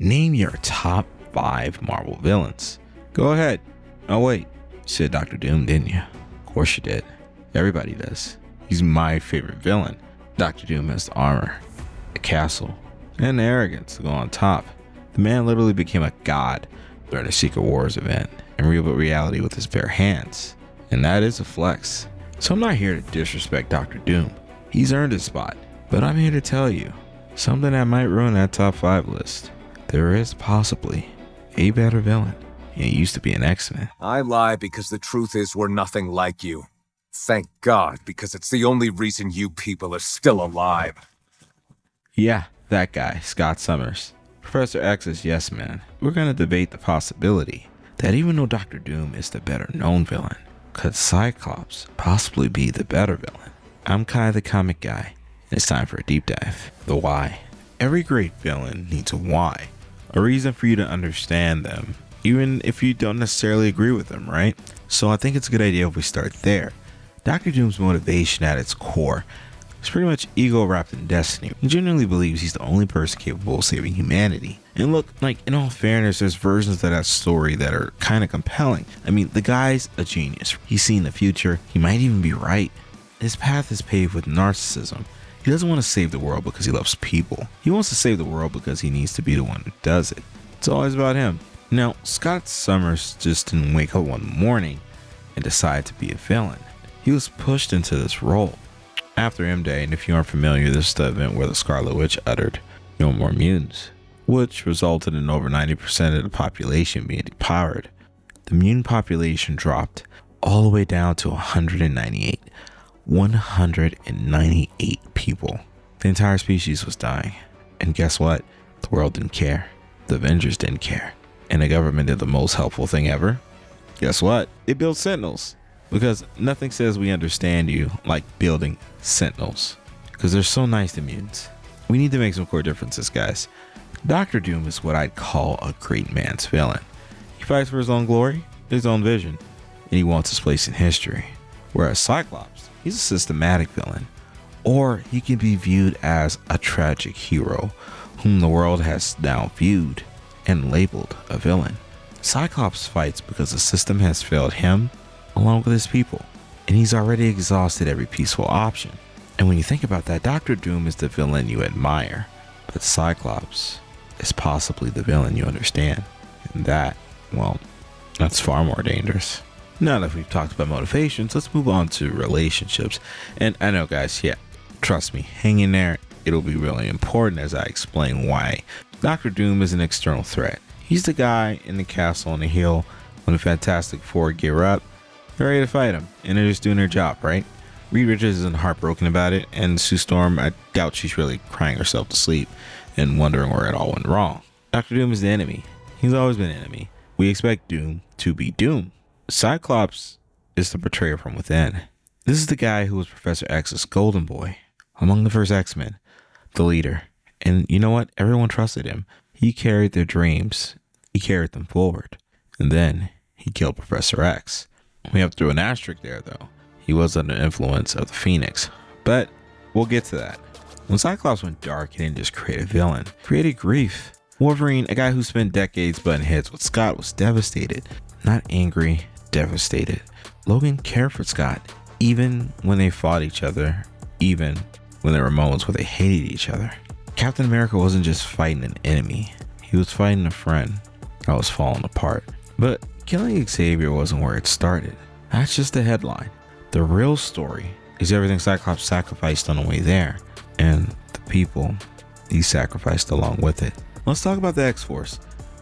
Name your top 5 Marvel villains. Go ahead. Oh wait, you said Dr. Doom, didn't you? Of course you did. Everybody does. He's my favorite villain. Dr. Doom has the armor, the castle, and the arrogance to go on top. The man literally became a god during the Secret Wars event and rebuilt reality with his bare hands. And that is a flex. So I'm not here to disrespect Dr. Doom. He's earned his spot. But I'm here to tell you something that might ruin that top 5 list. There is possibly a better villain. He used to be an X-Men. I lie because the truth is we're nothing like you. Thank God, because it's the only reason you people are still alive. Yeah, that guy, Scott Summers. Professor X's yes man. We're gonna debate the possibility that even though Dr. Doom is the better known villain, could Cyclops possibly be the better villain? I'm Kai the comic guy, and it's time for a deep dive. The why. Every great villain needs a why. A reason for you to understand them, even if you don't necessarily agree with them, right? So I think it's a good idea if we start there. Dr. Doom's motivation at its core is pretty much ego wrapped in destiny. He genuinely believes he's the only person capable of saving humanity. And look, like, in all fairness, there's versions of that story that are kind of compelling. I mean, the guy's a genius. He's seen the future. He might even be right. His path is paved with narcissism. He doesn't want to save the world because he loves people. He wants to save the world because he needs to be the one who does it. It's always about him. Now, Scott Summers just didn't wake up one morning and decide to be a villain. He was pushed into this role. After M-Day, and if you aren't familiar, this is the event where the Scarlet Witch uttered, "No more mutants," which resulted in over 90% of the population being depowered. The mutant population dropped all the way down to 198. 198 people. The entire species was dying. And guess what? The world didn't care. The Avengers didn't care. And the government did the most helpful thing ever. Guess what? It built Sentinels. Because nothing says we understand you like building Sentinels. Because they're so nice to mutants. We need to make some core differences, guys. Dr. Doom is what I'd call a great man's villain. He fights for his own glory, his own vision, and he wants his place in history. Whereas Cyclops, he's a systematic villain. Or he can be viewed as a tragic hero whom the world has now viewed and labeled a villain. Cyclops fights because the system has failed him along with his people, and he's already exhausted every peaceful option. And when you think about that, Dr. Doom is the villain you admire, but Cyclops is possibly the villain you understand. And that, well, that's far more dangerous. Now that we've talked about motivations, let's move on to relationships. And I know, guys, yeah, trust me, hang in there. It'll be really important as I explain why Dr. Doom is an external threat. He's the guy in the castle on the hill when the Fantastic Four gear up. They're ready to fight him, and they're just doing their job, right? Reed Richards isn't heartbroken about it, and Sue Storm, I doubt she's really crying herself to sleep and wondering where it all went wrong. Dr. Doom is the enemy. He's always been an enemy. We expect Doom to be Doom. Cyclops is the betrayer from within. This is the guy who was Professor X's golden boy among the first X-Men, the leader. And you know what? Everyone trusted him. He carried their dreams. He carried them forward. And then he killed Professor X. We have to throw an asterisk there, though. He was under the influence of the Phoenix. But we'll get to that. When Cyclops went dark, he didn't just create a villain. He created grief. Wolverine, a guy who spent decades butting heads with Scott, was devastated. Not angry, devastated. Logan cared for Scott, even when they fought each other, even when there were moments where they hated each other. Captain America wasn't just fighting an enemy. He was fighting a friend that was falling apart. But killing Xavier wasn't where it started. That's just the headline. The real story is everything Cyclops sacrificed on the way there, and the people he sacrificed along with it. Let's talk about the X-Force.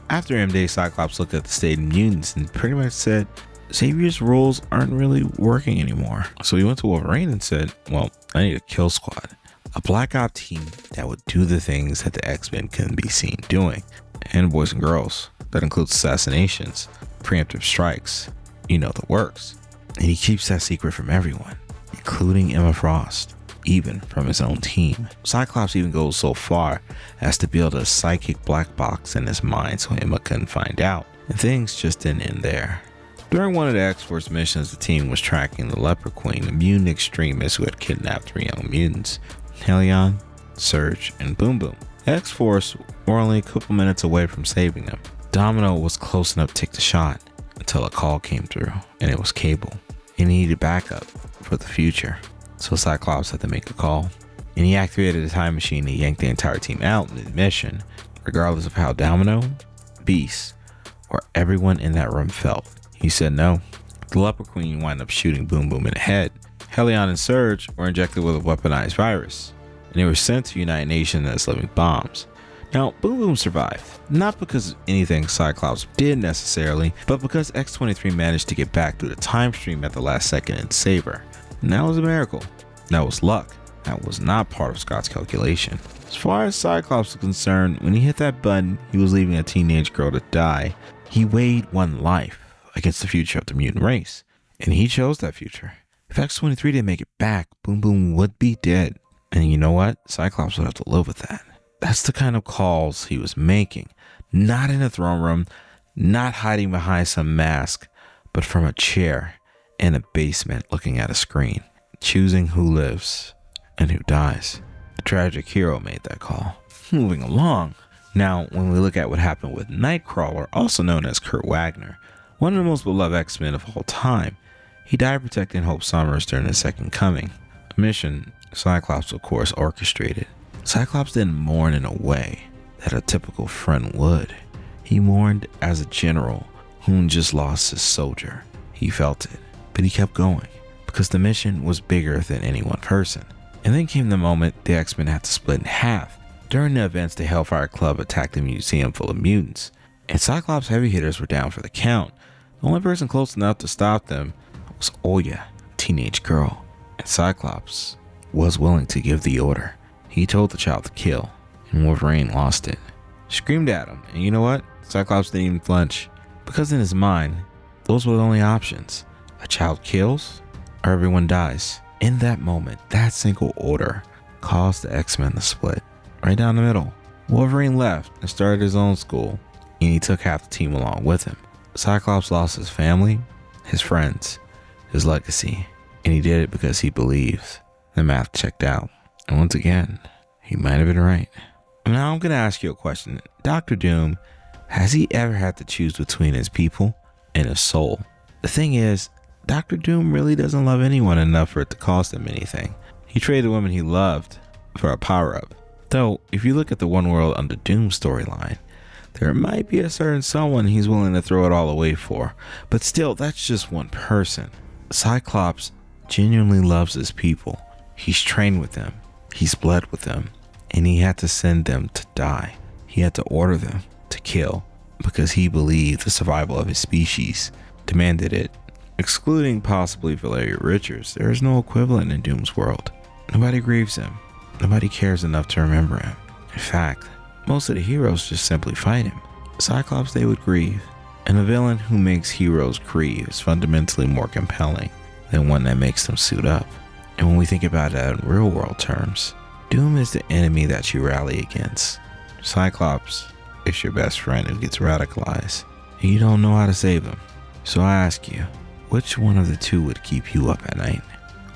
After M-Day, Cyclops looked at the state of mutants and pretty much said, Xavier's rules aren't really working anymore. So he went to Wolverine and said, well, I need a kill squad. A black op team that would do the things that the X-Men couldn't be seen doing. And boys and girls. That includes assassinations, preemptive strikes, you know the works. And he keeps that secret from everyone, including Emma Frost, even from his own team. Cyclops even goes so far as to build a psychic black box in his mind so Emma couldn't find out. And things just didn't end there. During one of the X-Force missions, the team was tracking the Leper Queen, a mutant extremist who had kidnapped 3 young mutants, Helion, Surge, and Boom Boom. X-Force were only a couple minutes away from saving them. Domino was close enough to take the shot until a call came through, and it was Cable. He needed backup for the future, so Cyclops had to make a call. And he activated a time machine to yank the entire team out mid-mission, regardless of how Domino, Beast, or everyone in that room felt. He said no. The Leopard Queen wound up shooting Boom Boom in the head. Helion and Surge were injected with a weaponized virus, and they were sent to United Nations as living bombs. Now, Boom Boom survived, not because of anything Cyclops did necessarily, but because X-23 managed to get back through the time stream at the last second and save her. And that was a miracle. That was luck. That was not part of Scott's calculation. As far as Cyclops was concerned, when he hit that button, he was leaving a teenage girl to die. He weighed one life against the future of the mutant race, and he chose that future. If X-23 didn't make it back, Boom Boom would be dead. And you know what? Cyclops would have to live with that. That's the kind of calls he was making. Not in a throne room, not hiding behind some mask, but from a chair in a basement looking at a screen, choosing who lives and who dies. The tragic hero made that call. Moving along. Now, when we look at what happened with Nightcrawler, also known as Kurt Wagner, one of the most beloved X-Men of all time, he died protecting Hope Summers during the Second Coming, a mission Cyclops, of course, orchestrated. Cyclops didn't mourn in a way that a typical friend would. He mourned as a general who just lost his soldier. He felt it, but he kept going because the mission was bigger than any one person. And then came the moment the X-Men had to split in half. During the events, the Hellfire Club attacked a museum full of mutants, and Cyclops' heavy hitters were down for the count. The only person close enough to stop them was Oya, a teenage girl, and Cyclops was willing to give the order. He told the child to kill, and Wolverine lost it. Screamed at him, and you know what? Cyclops didn't even flinch, because in his mind, those were the only options. A child kills, or everyone dies. In that moment, that single order caused the X-Men to split, right down the middle. Wolverine left and started his own school, and he took half the team along with him. Cyclops lost his family, his friends, his legacy, and he did it because he believed the math checked out. And once again, he might have been right. Now I'm going to ask you a question. Dr. Doom, has he ever had to choose between his people and his soul? The thing is, Dr. Doom really doesn't love anyone enough for it to cost him anything. He traded the woman he loved for a power-up. Though, if you look at the One World Under Doom storyline, there might be a certain someone he's willing to throw it all away for. But still, that's just one person. Cyclops genuinely loves his people. He's trained with them. He's bled with them. And he had to send them to die. He had to order them to kill because he believed the survival of his species demanded it. Excluding possibly Valeria Richards, there is no equivalent in Doom's world. Nobody grieves him. Nobody cares enough to remember him. In fact, most of the heroes just simply fight him. Cyclops they would grieve, and a villain who makes heroes grieve is fundamentally more compelling than one that makes them suit up. And when we think about it in real world terms, Doom is the enemy that you rally against. Cyclops is your best friend who gets radicalized, and you don't know how to save him. So I ask you, which one of the two would keep you up at night?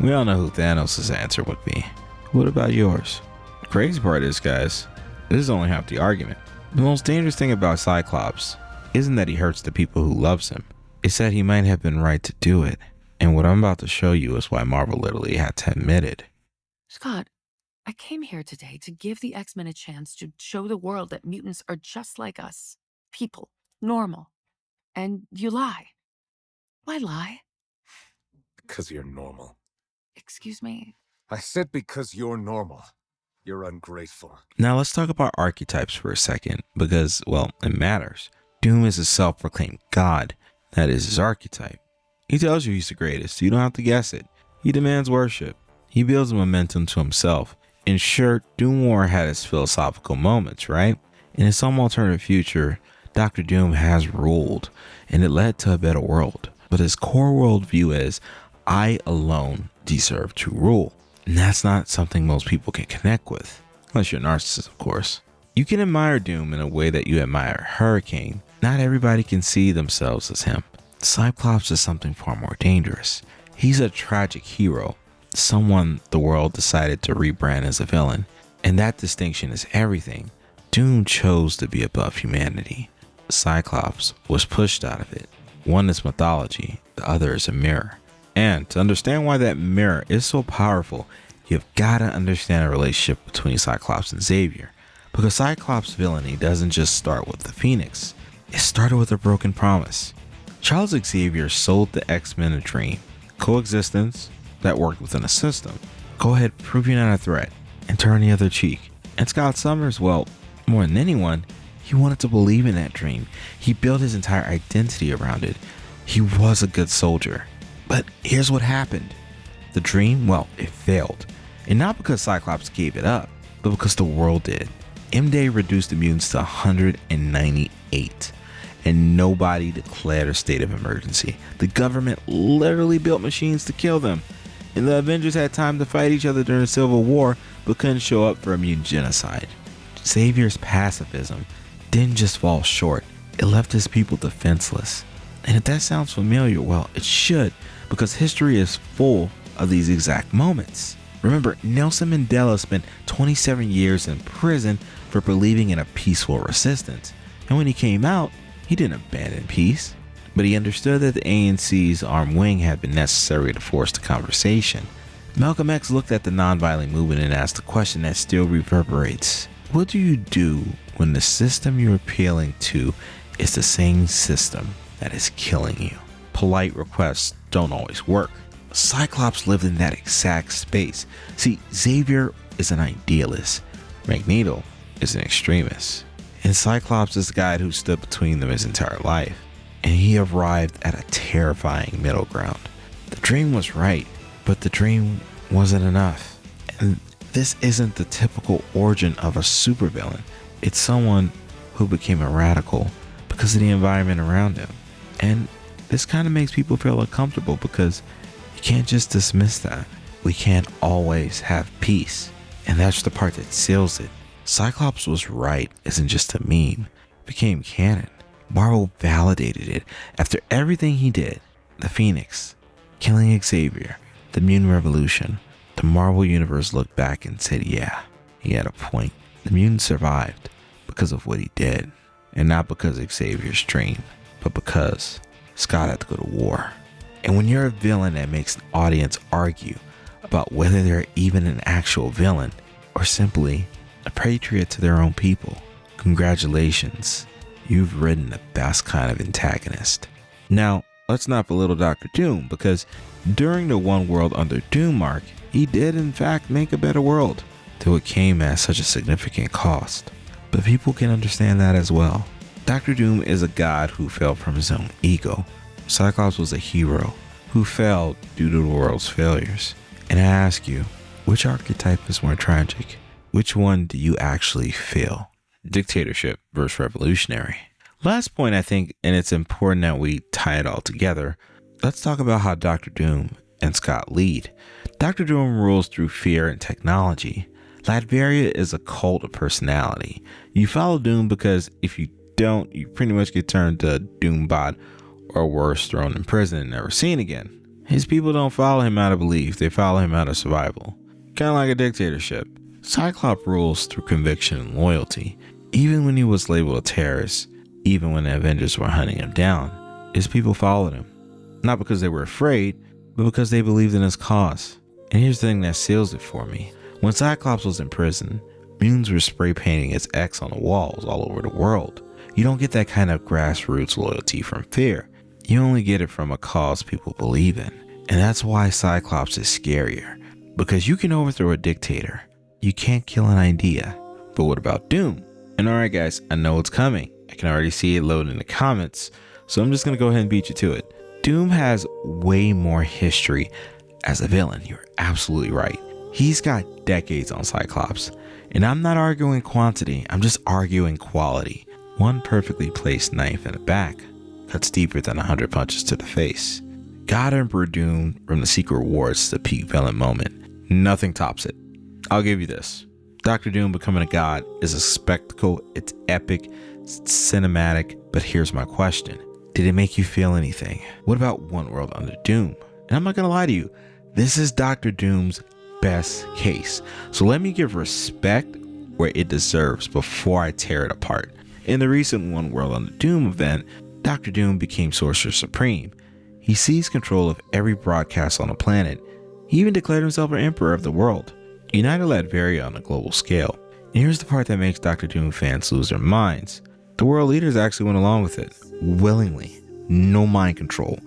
We all know who Thanos' answer would be. What about yours? The crazy part is, guys, this is only half the argument. The most dangerous thing about Cyclops isn't that he hurts the people who loves him. It's that he might have been right to do it. And what I'm about to show you is why Marvel literally had to admit it. Scott, I came here today to give the X-Men a chance to show the world that mutants are just like us. People. Normal. And you lie. Why lie? Because you're normal. Excuse me? I said because you're normal. You're ungrateful. Now let's talk about archetypes for a second, because, well, it matters. Doom is a self-proclaimed god. That is his archetype. He tells you he's the greatest. You don't have to guess it. He demands worship. He builds momentum to himself. And sure, Doom War had its philosophical moments, right? In some alternative future, Dr. Doom has ruled, and it led to a better world. But his core worldview is, I alone deserve to rule. And that's not something most people can connect with. Unless you're a narcissist, of course. You can admire Doom in a way that you admire Hurricane. Not everybody can see themselves as him. Cyclops is something far more dangerous. He's a tragic hero. Someone the world decided to rebrand as a villain. And that distinction is everything. Doom chose to be above humanity. Cyclops was pushed out of it. One is mythology, the other is a mirror. And to understand why that mirror is so powerful, you've got to understand the relationship between Cyclops and Xavier. Because Cyclops' villainy doesn't just start with the Phoenix. It started with a broken promise. Charles Xavier sold the X-Men a dream. Coexistence that worked within a system. Go ahead, prove you're not a threat, and turn the other cheek. And Scott Summers, well, more than anyone, he wanted to believe in that dream. He built his entire identity around it. He was a good soldier. But here's what happened. The dream, well, it failed. And not because Cyclops gave it up, but because the world did. M-Day reduced the mutants to 198. And nobody declared a state of emergency. The government literally built machines to kill them. And the Avengers had time to fight each other during the Civil War, but couldn't show up for a mutant genocide. Xavier's pacifism didn't just fall short, it left his people defenseless. And if that sounds familiar, well, it should, because history is full of these exact moments. Remember, Nelson Mandela spent 27 years in prison for believing in a peaceful resistance. And when he came out, he didn't abandon peace, but he understood that the ANC's armed wing had been necessary to force the conversation. Malcolm X looked at the nonviolent movement and asked the question that still reverberates. What do you do when the system you're appealing to is the same system that is killing you? Polite requests don't always work. Cyclops lived in that exact space. See, Xavier is an idealist. Magneto is an extremist. And Cyclops is the guy who stood between them his entire life. And he arrived at a terrifying middle ground. The dream was right, but the dream wasn't enough. And this isn't the typical origin of a supervillain. It's someone who became a radical because of the environment around him. And this kind of makes people feel uncomfortable because you can't just dismiss that. We can't always have peace. And that's the part that seals it. Cyclops Was Right isn't just a meme. It became canon. Marvel validated it after everything he did. The Phoenix, killing Xavier, the Mutant Revolution. The Marvel Universe looked back and said, yeah, he had a point. The mutant survived because of what he did. And not because of Xavier's dream, but because Scott had to go to war. And when you're a villain that makes an audience argue about whether they're even an actual villain or simply a patriot to their own people, congratulations, you've written the best kind of antagonist. Now, let's not belittle Dr. Doom, because during the One World Under Doom arc, he did in fact make a better world, though it came at such a significant cost. But people can understand that as well. Dr. Doom is a god who fell from his own ego. Cyclops was a hero who fell due to the world's failures. And I ask you, which archetype is more tragic? Which one do you actually feel? Dictatorship versus revolutionary. Last point, I think, and it's important that we tie it all together. Let's talk about how Dr. Doom and Scott lead. Dr. Doom rules through fear and technology. Latveria is a cult of personality. You follow Doom because if you don't, you pretty much get turned to a Doombot or worse, thrown in prison and never seen again. His people don't follow him out of belief, they follow him out of survival. Kind of like a dictatorship. Cyclops rules through conviction and loyalty. Even when he was labeled a terrorist, even when the Avengers were hunting him down, his people followed him. Not because they were afraid, but because they believed in his cause. And here's the thing that seals it for me. When Cyclops was in prison, mutants were spray painting his X on the walls all over the world. You don't get that kind of grassroots loyalty from fear. You only get it from a cause people believe in. And that's why Cyclops is scarier. Because you can overthrow a dictator. You can't kill an idea. But what about Doom? And alright guys, I know it's coming. I can already see it load in the comments. So I'm just going to go ahead and beat you to it. Doom has way more history as a villain. You're absolutely right. He's got decades on Cyclops. And I'm not arguing quantity, I'm just arguing quality. One perfectly placed knife in the back cuts deeper than 100 punches to the face. God Emperor Doom from the Secret Wars is the peak villain moment. Nothing tops it. I'll give you this. Dr. Doom becoming a god is a spectacle, it's epic, it's cinematic, but here's my question. Did it make you feel anything? What about One World Under Doom? And I'm not gonna lie to you, this is Dr. Doom's best case. So let me give respect where it deserves before I tear it apart. In the recent One World Under Doom event, Dr. Doom became Sorcerer Supreme. He seized control of every broadcast on the planet. He even declared himself an emperor of the world, united Latveria on a global scale. And here's the part that makes Dr. Doom fans lose their minds. The world leaders actually went along with it, willingly. No mind control,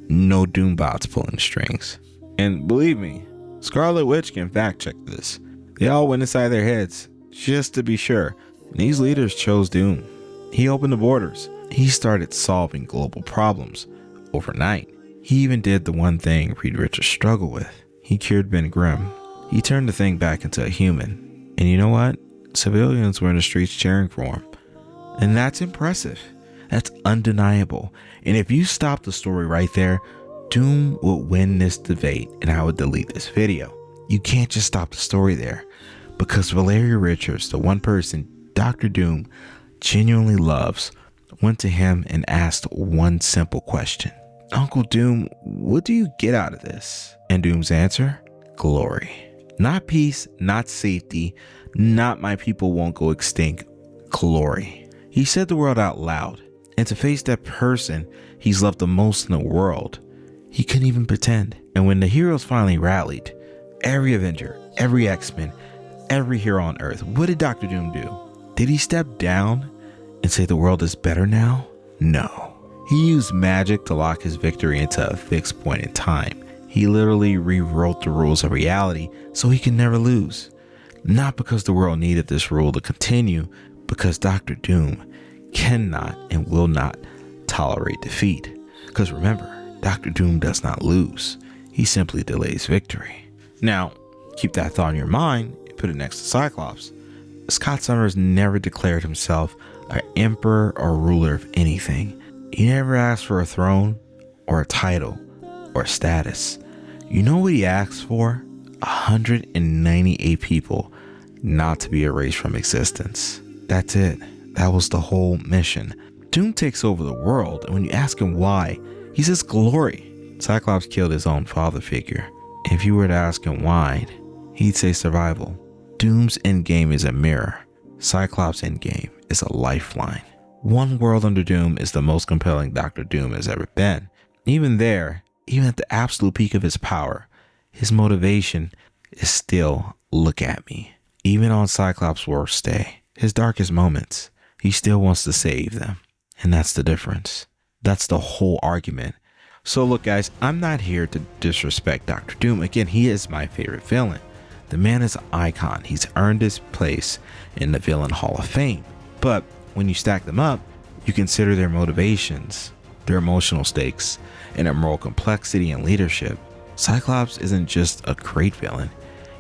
no Doom bots pulling strings. And believe me, Scarlet Witch can fact check this. They all went inside their heads, just to be sure. And these leaders chose Doom. He opened the borders. He started solving global problems overnight. He even did the one thing Reed Richards struggled with. He cured Ben Grimm. He turned the thing back into a human. And you know what? Civilians were in the streets cheering for him. And that's impressive. That's undeniable. And if you stop the story right there, Doom would win this debate and I would delete this video. You can't just stop the story there, because Valeria Richards, the one person Dr. Doom genuinely loves, went to him and asked one simple question. Uncle Doom, what do you get out of this? And Doom's answer? Glory. Not peace, not safety, not my people won't go extinct. Glory. He said the word out loud, and to face that person he's loved the most in the world, he couldn't even pretend. And when the heroes finally rallied, every Avenger, every X-Men, every hero on Earth, what did Dr. Doom do? Did he step down and say the world is better now? No. He used magic to lock his victory into a fixed point in time. He literally rewrote the rules of reality so he can never lose. Not because the world needed this rule to continue, because Dr. Doom cannot and will not tolerate defeat. Because remember, Dr. Doom does not lose. He simply delays victory. Now, keep that thought in your mind and put it next to Cyclops. Scott Summers never declared himself an emperor or ruler of anything. He never asked for a throne or a title or status. You know what he asked for? 198 people not to be erased from existence. That's it. That was the whole mission. Doom takes over the world, and when you ask him why, he says glory. Cyclops killed his own father figure. If you were to ask him why, he'd say survival. Doom's endgame is a mirror. Cyclops' endgame is a lifeline. One World Under Doom is the most compelling Dr. Doom has ever been. Even there, even at the absolute peak of his power, his motivation is still look at me. Even on Cyclops' worst day, his darkest moments, he still wants to save them. And that's the difference. That's the whole argument. So look guys, I'm not here to disrespect Dr. Doom. Again, he is my favorite villain. The man is an icon. He's earned his place in the Villain Hall of Fame. But when you stack them up, you consider their motivations, their emotional stakes, and their moral complexity and leadership. Cyclops isn't just a great villain.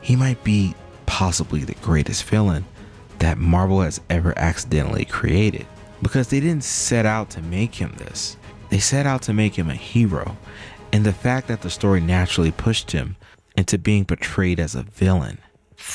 He might be possibly the greatest villain that Marvel has ever accidentally created, because they didn't set out to make him this. They set out to make him a hero, and the fact that the story naturally pushed him into being portrayed as a villain,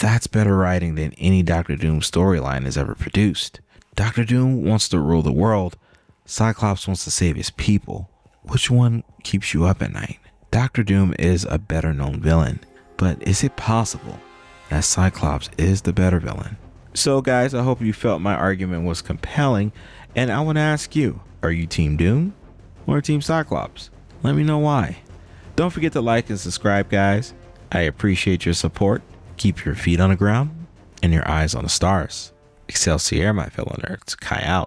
that's better writing than any Dr. Doom storyline has ever produced. Dr. Doom wants to rule the world. Cyclops wants to save his people. Which one keeps you up at night? Dr. Doom is a better known villain, but is it possible that Cyclops is the better villain? So guys, I hope you felt my argument was compelling, and I want to ask you, are you Team Doom or Team Cyclops? Let me know why. Don't forget to like and subscribe guys. I appreciate your support. Keep your feet on the ground and your eyes on the stars. Excelsior, my fellow nerds. Kai out.